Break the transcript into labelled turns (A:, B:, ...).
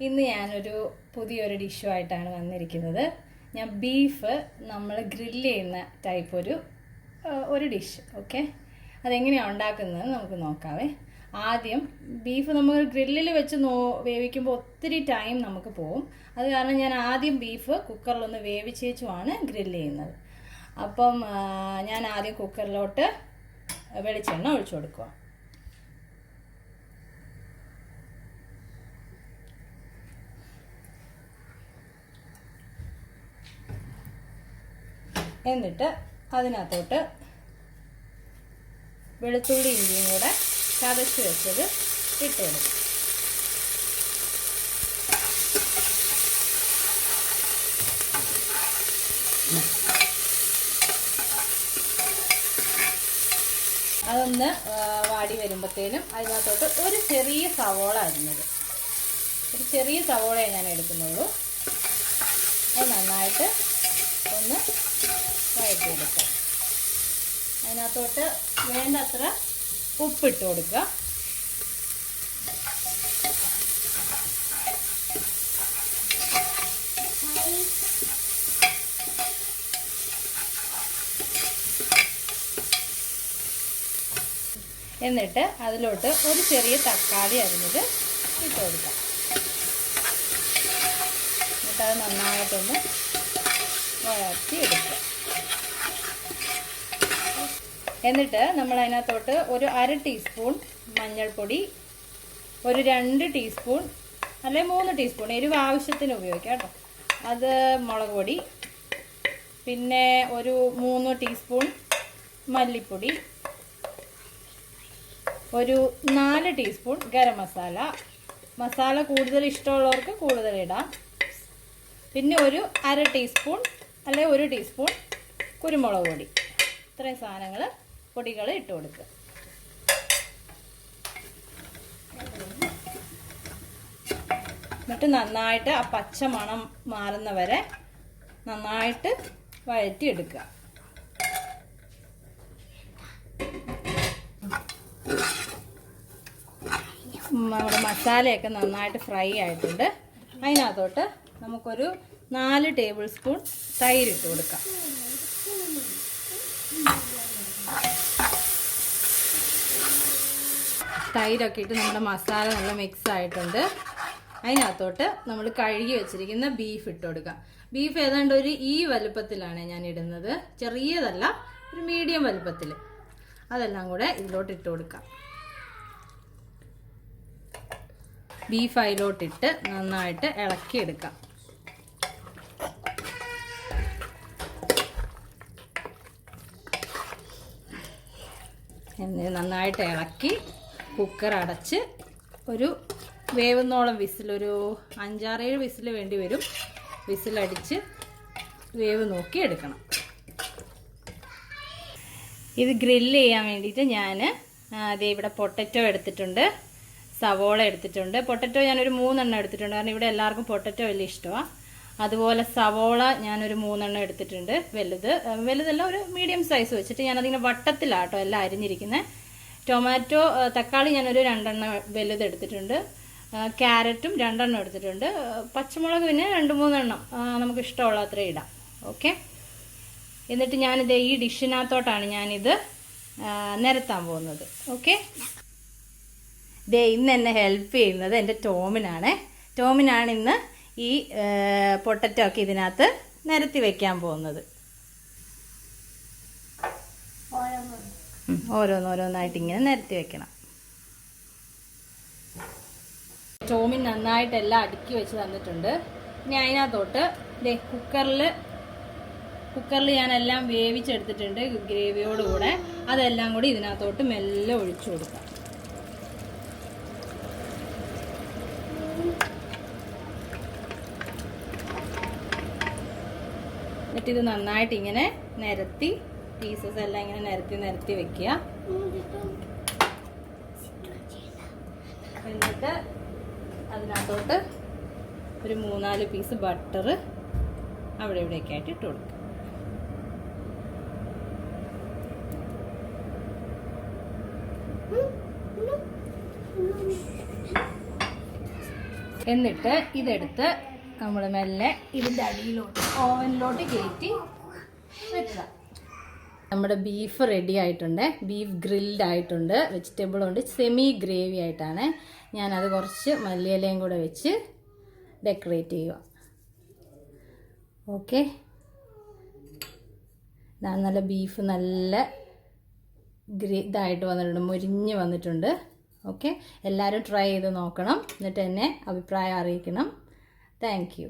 A: ഇന്ന് ഞാനൊരു പുതിയൊരു ഡിഷുമായിട്ടാണ് വന്നിരിക്കുന്നത്. ഞാൻ ബീഫ് നമ്മൾ ഗ്രില്ല് ചെയ്യുന്ന ടൈപ്പ് ഒരു ഡിഷ്. ഓക്കെ, അതെങ്ങനെയാണ് ഉണ്ടാക്കുന്നത് നമുക്ക് നോക്കാവേ. ആദ്യം ബീഫ് നമ്മൾ ഗ്രില്ലിൽ വെച്ച് വേവിക്കുമ്പോൾ ഒത്തിരി ടൈം നമുക്ക് പോകും. അത് കാരണം ഞാൻ ആദ്യം ബീഫ് കുക്കറിലൊന്ന് വേവിച്ചേച്ചുമാണ് ഗ്രില്ല് ചെയ്യുന്നത്. അപ്പം ഞാൻ ആദ്യം കുക്കറിലോട്ട് വെളിച്ചെണ്ണ ഒഴിച്ചു കൊടുക്കുക. എന്നിട്ട് അതിനകത്തോട്ട് വെളുത്തുള്ളി ഇഞ്ചിയും കൂടെ ചതച്ച് വെച്ചത് ഇട്ട് കൊടുക്കും. അതൊന്ന് വാടി വരുമ്പോഴത്തേനും അതിനകത്തോട്ട് ഒരു ചെറിയ സവോള അരിഞ്ഞത്, ഒരു ചെറിയ സവോളയെ ഞാൻ എടുക്കുന്നുള്ളൂ. അത് നന്നായിട്ട് ഒന്ന് വഴറ്റിയെടുക്കുക. അതിനകത്തോട്ട് വേണ്ടത്ര ഉപ്പിട്ട് കൊടുക്കുക. എന്നിട്ട് അതിലോട്ട് ഒരു ചെറിയ തക്കാളി അരിഞ്ഞത് ഇട്ട് കൊടുക്കാം. എന്നിട്ട് അത് നന്നായിട്ടൊന്ന് വഴറ്റി എടുക്കുക. എന്നിട്ട് നമ്മൾ അതിനകത്തോട്ട് ഒരു 1/2 ടീസ്പൂൺ മഞ്ഞൾപ്പൊടി, ഒരു 2 ടീസ്പൂൺ അല്ലെങ്കിൽ 3 ടീസ്പൂൺ എരിവ് ആവശ്യത്തിന് ഉപയോഗിക്കാം കേട്ടോ. അത് മുളക് പൊടി, പിന്നെ ഒരു 3 ടീസ്പൂൺ മല്ലിപ്പൊടി, ഒരു 4 ടീസ്പൂൺ ഗരം മസാല. മസാല കൂടുതൽ ഇഷ്ടമുള്ളവർക്ക് കൂടുതൽ ഇടാം. പിന്നെ ഒരു 1/2 ടീസ്പൂൺ അല്ലെങ്കിൽ 1 ടീസ്പൂൺ കുരുമുളക് പൊടി. ഇത്രയും സാധനങ്ങൾ പൊടികൾ ഇട്ട് കൊടുക്കുക. എന്നിട്ട് നന്നായിട്ട് ആ പച്ച മണം മാറുന്നവരെ നന്നായിട്ട് വഴറ്റിയെടുക്കുക. നമ്മുടെ മസാലയൊക്കെ നന്നായിട്ട് ഫ്രൈ ആയിട്ടുണ്ട്. അതിനകത്തോട്ട് നമുക്കൊരു 4 ടേബിൾ സ്പൂൺ തൈര് ഇട്ട് കൊടുക്കാം. തൈരൊക്കെ ഇട്ട് നമ്മുടെ മസാല നല്ല മിക്സ് ആയിട്ടുണ്ട്. അതിനകത്തോട്ട് നമ്മൾ കഴുകി വെച്ചിരിക്കുന്ന ബീഫ് ഇട്ട് കൊടുക്കാം. ബീഫ് ഏതാണ്ട് ഒരു ഈ വലുപ്പത്തിലാണ് ഞാൻ ഇടുന്നത്, ചെറിയതല്ല, ഒരു മീഡിയം വലുപ്പത്തിൽ. അതെല്ലാം കൂടെ ഇതിലോട്ട് ഇട്ട് കൊടുക്കാം. ബീഫ് അതിലോട്ടിട്ട് നന്നായിട്ട് ഇളക്കിയെടുക്കാം. എന്നിട്ട് നന്നായിട്ട് ഇളക്കി കുക്കർ അടച്ച് ഒരു വേവുന്നോളം വിസിൽ, ഒരു 5-6 വിസിൽ വേണ്ടി വരും. വിസിലടിച്ച് വേവ് നോക്കി എടുക്കണം. ഇത് ഗ്രില്ല് ചെയ്യാൻ വേണ്ടിയിട്ട് ഞാൻ ഇവിടെ പൊട്ടറ്റോ എടുത്തിട്ടുണ്ട്, സവോള എടുത്തിട്ടുണ്ട്. പൊട്ടറ്റോ ഞാനൊരു 3 എണ്ണം എടുത്തിട്ടുണ്ട്, കാരണം ഇവിടെ എല്ലാവർക്കും പൊട്ടറ്റോ വലിയ ഇഷ്ടമാണ്. അതുപോലെ സവോള ഞാനൊരു 3 എണ്ണം എടുത്തിട്ടുണ്ട്. വലുതല്ല, ഒരു മീഡിയം സൈസ് വെച്ചിട്ട് ഞാനതിങ്ങനെ വട്ടത്തിലാട്ടോ എല്ലാം അരിഞ്ഞിരിക്കുന്നത്. ടൊമാറ്റോ, തക്കാളി ഞാനൊരു 2 എണ്ണം വലുത് എടുത്തിട്ടുണ്ട്. ക്യാരറ്റും 2 എണ്ണം എടുത്തിട്ടുണ്ട്. പച്ചമുളക് പിന്നെ 2-3 എണ്ണം നമുക്ക് ഇഷ്ടമുള്ള അത്രയും ഇടാം. ഓക്കെ, എന്നിട്ട് ഞാനിത് ഈ ഡിഷിനകത്തോട്ടാണ് ഞാനിത് നിരത്താൻ പോകുന്നത്. ഓക്കെ, ഇന്ന് എന്നെ ഹെൽപ്പ് ചെയ്യുന്നത് എൻ്റെ ടോമിനാണ് ഇന്ന് ഈ പൊട്ടറ്റോ ഒക്കെ ഇതിനകത്ത് നിരത്തി വെക്കാൻ പോകുന്നത്. ഓരോന്നോരോന്നായിട്ട് ഇങ്ങനെ നിരത്തി വെക്കണം. ടോമിൻ നന്നായിട്ടെല്ലാം അടുക്കി വെച്ച് തന്നിട്ടുണ്ട്. ഇനി അതിനകത്തോട്ട് കുക്കറിൽ ഞാനെല്ലാം വേവിച്ചെടുത്തിട്ടുണ്ട് ഗ്രേവിയോടുകൂടെ. അതെല്ലാം കൂടി ഇതിനകത്തോട്ട് മെല്ലെ ഒഴിച്ചു കൊടുക്കാം. എന്നിട്ട് ഇത് നന്നായിട്ട് ഇങ്ങനെ നിരത്തി, പീസസ് എല്ലാം ഇങ്ങനെ നിരത്തി വെക്കുക. എന്നിട്ട് അതിനകത്തോട്ട് ഒരു 3-4 പീസ് ബട്ടർ അവിടെ ഇവിടെയൊക്കെ ആയിട്ട് ഇട്ട് കൊടുക്കുക. എന്നിട്ട് ഇതെടുത്ത് നമ്മൾ മെല്ലെ ഇതിൻ്റെ അടിയിലോട്ട് ഓവനിലോട്ട് കയറ്റി വെക്കുക. നമ്മുടെ ബീഫ് റെഡി ആയിട്ടുണ്ട്. ബീഫ് ഗ്രിൽഡ് ആയിട്ടുണ്ട്. വെജിറ്റബിൾ കൊണ്ട് സെമി ഗ്രേവി ആയിട്ടാണ്. ഞാനത് കുറച്ച് മല്ലിയിലയും കൂടെ വെച്ച് ഡെക്കറേറ്റ് ചെയ്യുക. ഓക്കെ, നല്ല ബീഫ് നല്ല ഇതായിട്ട് വന്നിട്ടുണ്ട്, മുരിഞ്ഞ് വന്നിട്ടുണ്ട്. ഓക്കെ, എല്ലാവരും ട്രൈ ചെയ്ത് നോക്കണം. എന്നിട്ട് എന്നെ അഭിപ്രായം അറിയിക്കണം. Thank you.